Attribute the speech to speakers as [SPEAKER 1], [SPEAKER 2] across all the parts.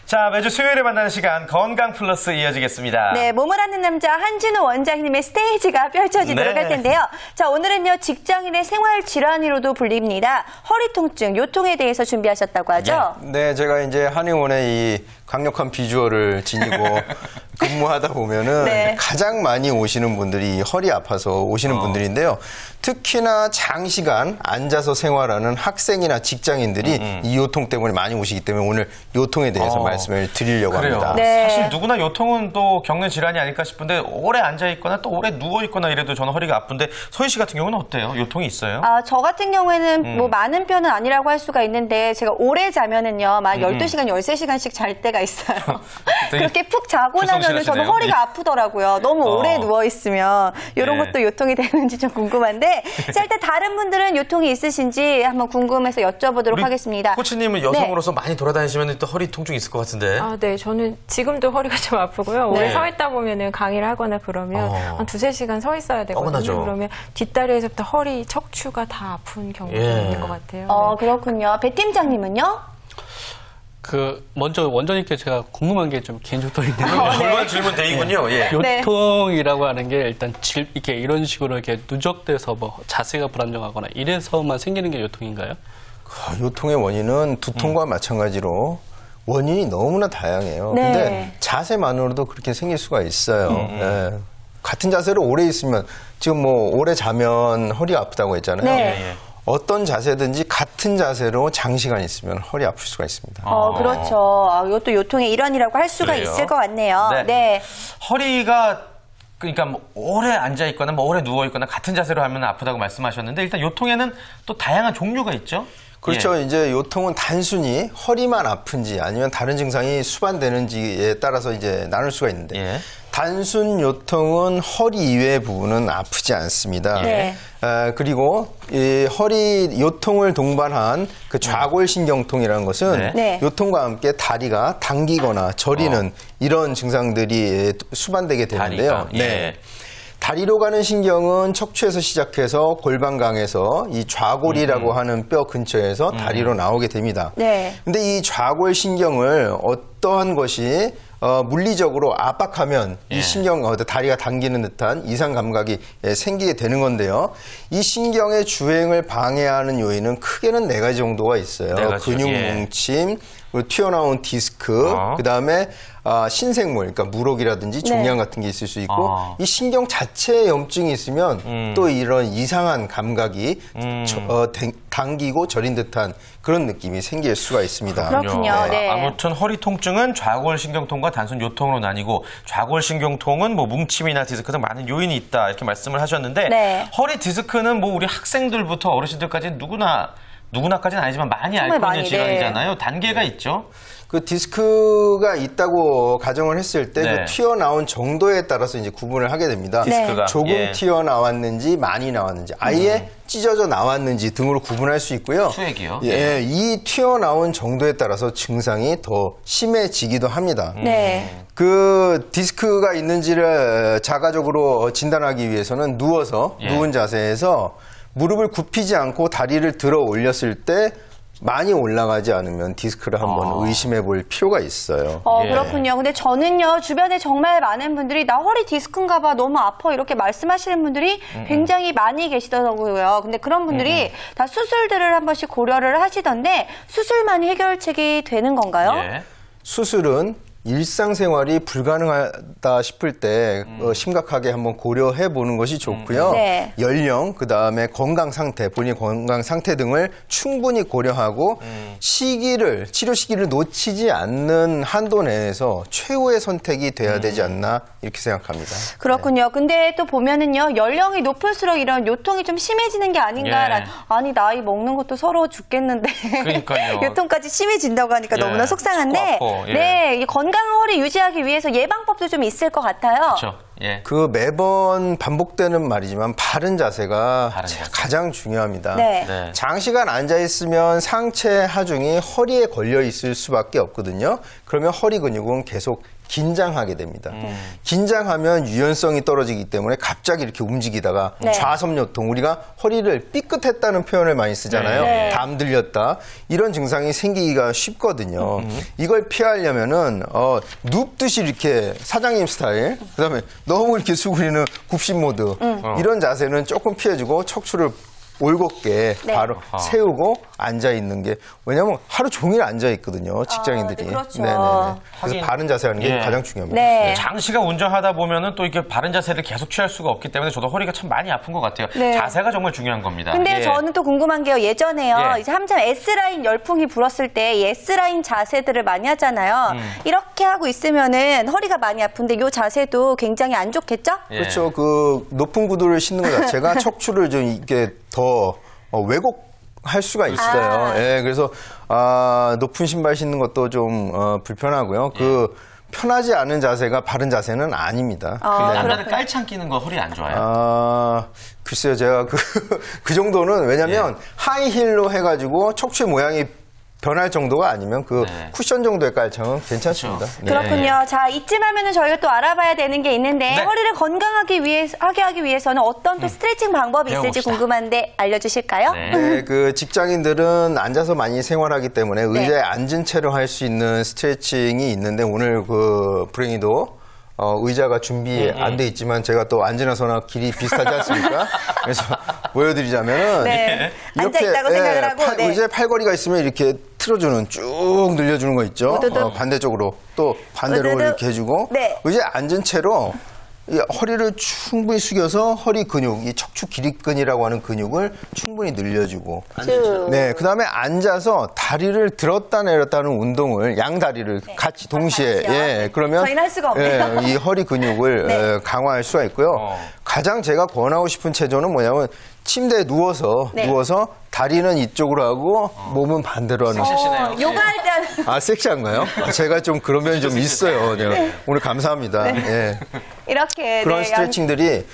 [SPEAKER 1] 자, 매주 수요일에 만나는 시간 건강 플러스 이어지겠습니다.
[SPEAKER 2] 네, 몸을 아는 남자 한진우 원장님의 스테이지가 펼쳐지도록 할 텐데요. 자, 오늘은요, 직장인의 생활 질환으로도 불립니다. 허리 통증, 요통에 대해서 준비하셨다고 하죠?
[SPEAKER 3] 네, 제가 이제 한의원의 이 강력한 비주얼을 지니고 근무하다 보면은 가장 많이 오시는 분들이 허리 아파서 오시는 분들인데요. 특히나 장시간 앉아서 생활하는 학생이나 직장인들이 이 요통 때문에 많이 오시기 때문에 오늘 요통에 대해서 말씀을 드리려고 합니다.
[SPEAKER 2] 네.
[SPEAKER 1] 사실 누구나 요통은 또 겪는 질환이 아닐까 싶은데 오래 앉아있거나 또 오래 누워있거나 이래도 저는 허리가 아픈데 소희 씨 같은 경우는 어때요? 요통이 있어요?
[SPEAKER 2] 저 같은 경우에는 뭐 많은 편은 아니라고 할 수가 있는데 제가 오래 자면은요, 막 12시간, 13시간씩 잘 때가 있어요. 그렇게 푹 자고 나면은 저도 허리가 아프더라고요. 너무 오래 누워있으면. 이런 것도 요통이 되는지 좀 궁금한데 자, 일단 다른 분들은 요통이 있으신지 한번 궁금해서 여쭤보도록 하겠습니다.
[SPEAKER 1] 코치님은 여성으로서 많이 돌아다니시면 또 허리 통증이 있을 것 같은데.
[SPEAKER 4] 네, 저는 지금도 허리가 좀 아프고요. 오래 서 있다 보면은 강의를 하거나 그러면 한 2-3시간 서 있어야 되거든요.
[SPEAKER 1] 뻔하죠.
[SPEAKER 4] 그러면 뒷다리에서부터 허리, 척추가 다 아픈 경우가 있는 것 같아요.
[SPEAKER 2] 그렇군요. 배 팀장님은요?
[SPEAKER 5] 먼저 원장님께 제가 궁금한 게 좀 개인적으로 있는데요.
[SPEAKER 1] 얼마나 질문 대이군요. 예.
[SPEAKER 5] 요통이라고 하는 게 일단 이렇게 이런 식으로 이렇게 누적돼서 뭐 자세가 불안정하거나 이래서만 생기는 게 요통인가요?
[SPEAKER 3] 요통의 원인은 두통과 마찬가지로 원인이 너무나 다양해요. 근데 자세만으로도 그렇게 생길 수가 있어요. 네. 같은 자세로 오래 있으면 지금 뭐 오래 자면 허리가 아프다고 했잖아요. 어떤 자세든지 같은 자세로 장시간 있으면 허리 아플 수가 있습니다.
[SPEAKER 2] 그렇죠. 이것도 요통의 일환이라고 할 수가 있을 것 같네요. 네.
[SPEAKER 1] 허리가 그러니까 뭐 오래 앉아 있거나 뭐 오래 누워 있거나 같은 자세로 하면 아프다고 말씀하셨는데 일단 요통에는 또 다양한 종류가 있죠.
[SPEAKER 3] 그렇죠. 이제 요통은 단순히 허리만 아픈지 아니면 다른 증상이 수반되는지에 따라서 이제 나눌 수가 있는데 단순 요통은 허리 이외의 부분은 아프지 않습니다. 그리고 이 허리 요통을 동반한 그 좌골신경통이라는 것은 요통과 함께 다리가 당기거나 저리는 이런 증상들이 수반되게 되는데요. 다리로 가는 신경은 척추에서 시작해서 골반강에서 이 좌골이라고 하는 뼈 근처에서 다리로 나오게 됩니다. 근데 이 좌골신경을 어떠한 것이 물리적으로 압박하면 이 신경, 다리가 당기는 듯한 이상 감각이 생기게 되는 건데요. 이 신경의 주행을 방해하는 요인은 크게는 4가지 정도가 있어요. 근육 뭉침, 그리고 튀어나온 디스크, 그 다음에 신생물, 그러니까 물혹이라든지 종양 같은 게 있을 수 있고 이 신경 자체에 염증이 있으면 또 이런 이상한 감각이 당기고 저린 듯한 그런 느낌이 생길 수가 있습니다.
[SPEAKER 2] 그렇군요.
[SPEAKER 1] 아무튼 허리 통증은 좌골신경통과 단순 요통으로 나뉘고 좌골신경통은 뭐 뭉침이나 디스크 등 많은 요인이 있다 이렇게 말씀을 하셨는데 허리 디스크는 뭐 우리 학생들부터 어르신들까지 누구나까지는 아니지만 많이 앓고 있는 질환이잖아요. 단계가 있죠.
[SPEAKER 3] 그 디스크가 있다고 가정을 했을 때 그 튀어나온 정도에 따라서 이제 구분을 하게 됩니다.
[SPEAKER 1] 디스크가.
[SPEAKER 3] 조금 튀어나왔는지 많이 나왔는지 아예 찢어져 나왔는지 등으로 구분할 수 있고요.
[SPEAKER 1] 수액이요?
[SPEAKER 3] 이 튀어나온 정도에 따라서 증상이 더 심해지기도 합니다. 그 디스크가 있는지를 자가적으로 진단하기 위해서는 누운 자세에서 무릎을 굽히지 않고 다리를 들어 올렸을 때 많이 올라가지 않으면 디스크를 한번 의심해 볼 필요가 있어요.
[SPEAKER 2] 그렇군요. 근데 저는요, 주변에 정말 많은 분들이 나 허리 디스크인가 봐, 너무 아파 이렇게 말씀하시는 분들이 굉장히 많이 계시더라고요. 근데 그런 분들이 다 수술들을 한 번씩 고려를 하시던데 수술만이 해결책이 되는 건가요?
[SPEAKER 3] 수술은 일상생활이 불가능하다 싶을 때 심각하게 한번 고려해 보는 것이 좋고요. 연령, 그다음에 건강 상태, 본인 건강 상태 등을 충분히 고려하고 치료 시기를 놓치지 않는 한도 내에서 최후의 선택이 돼야 되지 않나 이렇게 생각합니다.
[SPEAKER 2] 그렇군요. 근데 또 보면은요, 연령이 높을수록 이런 요통이 좀 심해지는 게 아닌가. 아니, 나이 먹는 것도 서러워 죽겠는데.
[SPEAKER 1] 그러니까요.
[SPEAKER 2] 요통까지 심해진다고 하니까 너무나 속상한데. 이 건강한 허리 유지하기 위해서 예방법도 좀 있을 것 같아요.
[SPEAKER 3] 그 매번 반복되는 말이지만 바른 자세가 가장 중요합니다. 장시간 앉아있으면 상체 하중이 허리에 걸려 있을 수밖에 없거든요. 그러면 허리 근육은 계속 긴장하게 됩니다. 긴장하면 유연성이 떨어지기 때문에 갑자기 이렇게 움직이다가
[SPEAKER 2] 네.
[SPEAKER 3] 좌섭요통, 우리가 허리를 삐끗했다는 표현을 많이 쓰잖아요.
[SPEAKER 2] 네.
[SPEAKER 3] 담 들렸다. 이런 증상이 생기기가 쉽거든요. 이걸 피하려면은 눕듯이 이렇게 사장님 스타일, 그다음에 너무 이렇게 수그리는 굽신 모드 이런 자세는 조금 피해주고 척추를 올곧게
[SPEAKER 2] 네.
[SPEAKER 3] 바로 세우고 앉아 있는 게, 왜냐하면 하루 종일 앉아 있거든요, 직장인들이.
[SPEAKER 2] 네, 그렇죠.
[SPEAKER 3] 네네네. 그래서
[SPEAKER 1] 하긴,
[SPEAKER 3] 바른 자세하는 게
[SPEAKER 1] 예.
[SPEAKER 3] 가장 중요합니다.
[SPEAKER 2] 네.
[SPEAKER 1] 장시간 운전하다 보면은 또 이렇게 바른 자세를 계속 취할 수가 없기 때문에 저도 허리가 참 많이 아픈 것 같아요.
[SPEAKER 2] 네.
[SPEAKER 1] 자세가 정말 중요한 겁니다.
[SPEAKER 2] 근데
[SPEAKER 1] 예.
[SPEAKER 2] 저는 또 궁금한 게요. 예전에요.
[SPEAKER 1] 예.
[SPEAKER 2] 이제 한참 S라인 열풍이 불었을 때 이 S라인 자세들을 많이 하잖아요. 이렇게 하고 있으면은 허리가 많이 아픈데 이 자세도 굉장히 안 좋겠죠?
[SPEAKER 1] 예.
[SPEAKER 3] 그렇죠. 그 높은 구두를 신는 것 자체가 척추를 좀 이게 더 왜곡할 수가 있어요. 예, 그래서 높은 신발 신는 것도 좀 불편하고요. 그 편하지 않은 자세가 바른 자세는 아닙니다.
[SPEAKER 1] 남자들 깔창 끼는 거 허리 안 좋아요?
[SPEAKER 3] 글쎄요, 제가 그 정도는, 왜냐면 하이힐로 해가지고 척추의 모양이 변할 정도가 아니면 쿠션 정도의 깔창은 괜찮습니다.
[SPEAKER 1] 그렇죠.
[SPEAKER 3] 네.
[SPEAKER 2] 그렇군요. 자, 이쯤 하면은 저희가 또 알아봐야 되는 게 있는데
[SPEAKER 1] 네.
[SPEAKER 2] 허리를 건강하게 하기 위해서는 어떤 또 스트레칭 방법이 있을지
[SPEAKER 1] 배워봅시다.
[SPEAKER 2] 궁금한데 알려주실까요?
[SPEAKER 1] 네.
[SPEAKER 3] 그 직장인들은 앉아서 많이 생활하기 때문에 의자에 앉은 채로 할 수 있는 스트레칭이 있는데, 오늘 불행히도 의자가 준비 안 돼 있지만 제가 또 앉으나서나 길이 비슷하지 않습니까? 그래서 보여드리자면은
[SPEAKER 2] 네. 앉아있다고 생각을 하고, 네.
[SPEAKER 3] 의자에 팔걸이가 있으면 이렇게 틀어주는, 쭉 늘려주는 거 있죠.
[SPEAKER 2] 우두둑.
[SPEAKER 3] 반대쪽으로 또 반대로
[SPEAKER 2] 우두둑.
[SPEAKER 3] 이렇게 해주고,
[SPEAKER 2] 네.
[SPEAKER 3] 의자에 앉은 채로 이 허리를 충분히 숙여서 허리 근육, 이 척추 기립근이라고 하는 근육을 충분히 늘려주고, 네, 그 다음에 앉아서 다리를 들었다 내렸다 하는 운동을, 양 다리를 같이 동시에,
[SPEAKER 2] 같이요?
[SPEAKER 3] 그러면
[SPEAKER 2] 저희는 할 수가 없네요.
[SPEAKER 3] 이 허리 근육을
[SPEAKER 2] 네.
[SPEAKER 3] 강화할 수가 있고요. 가장 제가 권하고 싶은 체조는 뭐냐면, 침대에 누워서 다리는 이쪽으로 하고 몸은 반대로 하는.
[SPEAKER 2] 요가할 때 하는
[SPEAKER 3] 섹시한가요? 제가 좀 그런 면이 좀 있어요. 오늘 감사합니다. 예.
[SPEAKER 2] 이렇게
[SPEAKER 3] 그런 스트레칭들이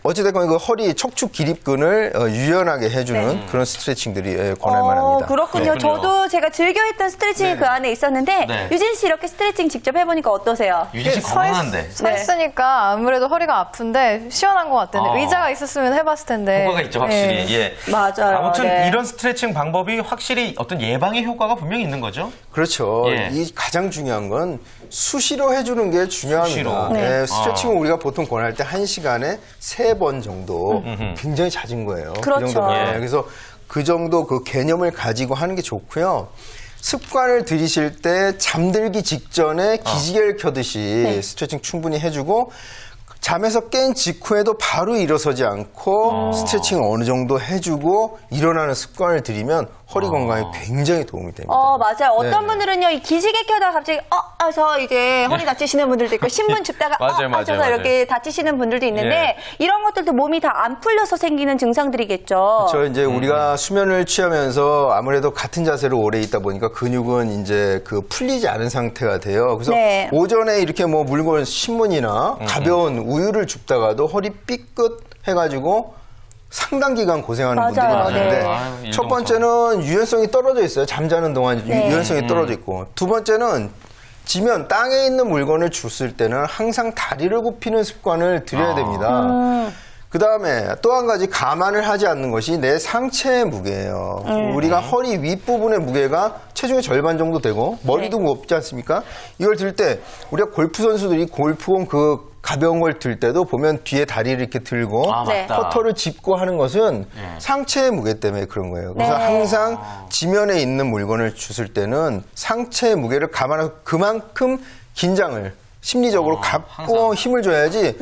[SPEAKER 3] 어찌됐건 그 허리 척추 기립근을 유연하게 해주는 그런 스트레칭들이 권할 만합니다.
[SPEAKER 2] 그렇군요.
[SPEAKER 1] 네.
[SPEAKER 2] 저도 제가 즐겨했던 스트레칭이 그 안에 있었는데
[SPEAKER 1] 네.
[SPEAKER 2] 유진 씨 이렇게 스트레칭 직접 해보니까 어떠세요?
[SPEAKER 1] 유진 씨 건강한데.
[SPEAKER 4] 서 있으니까 아무래도 허리가 아픈데 시원한 것 같은데 의자가 있었으면 해봤을 텐데.
[SPEAKER 1] 효과가 있죠, 확실히. 예.
[SPEAKER 2] 맞아요.
[SPEAKER 1] 아무튼
[SPEAKER 2] 네.
[SPEAKER 1] 이런 스트레칭 방법이 확실히 어떤 예방의 효과가 분명히 있는 거죠?
[SPEAKER 3] 그렇죠.
[SPEAKER 1] 예.
[SPEAKER 3] 이 가장 중요한 건 수시로 해주는 게 중요합니다.
[SPEAKER 1] 수시로.
[SPEAKER 3] 네, 스트레칭은 우리가 보통 권할 때 1시간에 3번 정도 굉장히 잦은 거예요.
[SPEAKER 2] 그렇죠.
[SPEAKER 3] 그 정도면.
[SPEAKER 1] 예.
[SPEAKER 3] 그래서 그 정도 그 개념을 가지고 하는 게 좋고요. 습관을 들이실 때 잠들기 직전에 기지개를 켜듯이 스트레칭 충분히 해주고, 잠에서 깬 직후에도 바로 일어서지 않고 스트레칭을 어느 정도 해주고 일어나는 습관을 들이면 허리 건강에 굉장히 도움이 됩니다.
[SPEAKER 2] 맞아요. 어떤
[SPEAKER 3] 네.
[SPEAKER 2] 분들은요, 이 기지개 켜다가 갑자기 하서 이제 허리 다치시는 분들도 있고, 신문 줍다가 하셔서 이렇게 다치시는 분들도 있는데, 이런 것들도 몸이 다 안 풀려서 생기는 증상들이겠죠.
[SPEAKER 3] 그렇죠. 이제 우리가 수면을 취하면서 아무래도 같은 자세로 오래 있다 보니까 근육은 이제 풀리지 않은 상태가 돼요. 그래서 오전에 이렇게 뭐 물건 신문이나 가벼운 우유를 줍다가도 허리 삐끗 해가지고 상당 기간 고생하는 분들이 많은데, 첫 번째는 유연성이 떨어져 있어요. 잠자는 동안 유연성이 떨어져 있고, 두 번째는 지면 땅에 있는 물건을 줬을 때는 항상 다리를 굽히는 습관을 들여야 됩니다. 그 다음에 또 한 가지 감안을 하지 않는 것이 내 상체의 무게예요. 우리가 허리 윗부분의 무게가 체중의 절반 정도 되고 머리도 무겁지 않습니까? 이걸 들 때 우리가 골프 선수들이 골프공 가벼운 걸 들 때도 보면 뒤에 다리를 이렇게 들고 퍼터를 짚고 하는 것은 상체의 무게 때문에 그런 거예요. 그래서 항상 지면에 있는 물건을 주실 때는 상체의 무게를 감안하고 그만큼 긴장을 심리적으로 갖고 힘을 줘야지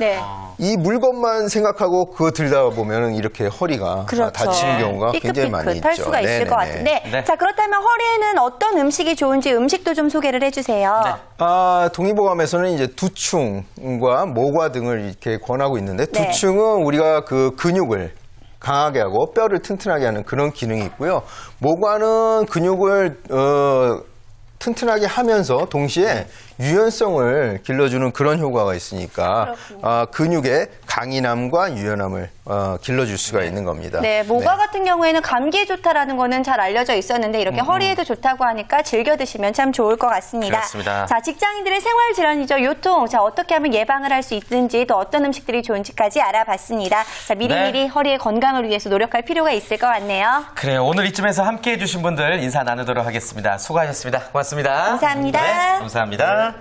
[SPEAKER 3] 이 물건만 생각하고 그거 들다 보면 이렇게 허리가 다치는 경우가 굉장히 많이 있죠.
[SPEAKER 2] 할 수가 있을 것 같은데 자, 그렇다면 허리에는 어떤 음식이 좋은지 음식도 좀 소개를 해주세요.
[SPEAKER 3] 동의보감에서는 이제 두충과 모과 등을 이렇게 권하고 있는데, 두충은 우리가 그 근육을 강하게 하고 뼈를 튼튼하게 하는 그런 기능이 있고요. 모과는 근육을 튼튼하게 하면서 동시에 유연성을 길러주는 그런 효과가 있으니까 근육의 강인함과 유연함을 길러줄 수가 있는 겁니다.
[SPEAKER 2] 네, 모과 같은 경우에는 감기에 좋다라는 거는 잘 알려져 있었는데 이렇게 허리에도 좋다고 하니까 즐겨 드시면 참 좋을 것 같습니다.
[SPEAKER 1] 그렇습니다.
[SPEAKER 2] 자, 직장인들의 생활 질환이죠. 요통. 자, 어떻게 하면 예방을 할 수 있는지 또 어떤 음식들이 좋은지까지 알아봤습니다. 자, 미리미리 허리의 건강을 위해서 노력할 필요가 있을 것 같네요.
[SPEAKER 1] 그래요. 오늘 이쯤에서 함께해 주신 분들 인사 나누도록 하겠습니다. 수고하셨습니다. 고맙습니다.
[SPEAKER 2] 감사합니다.
[SPEAKER 1] 네, 감사합니다.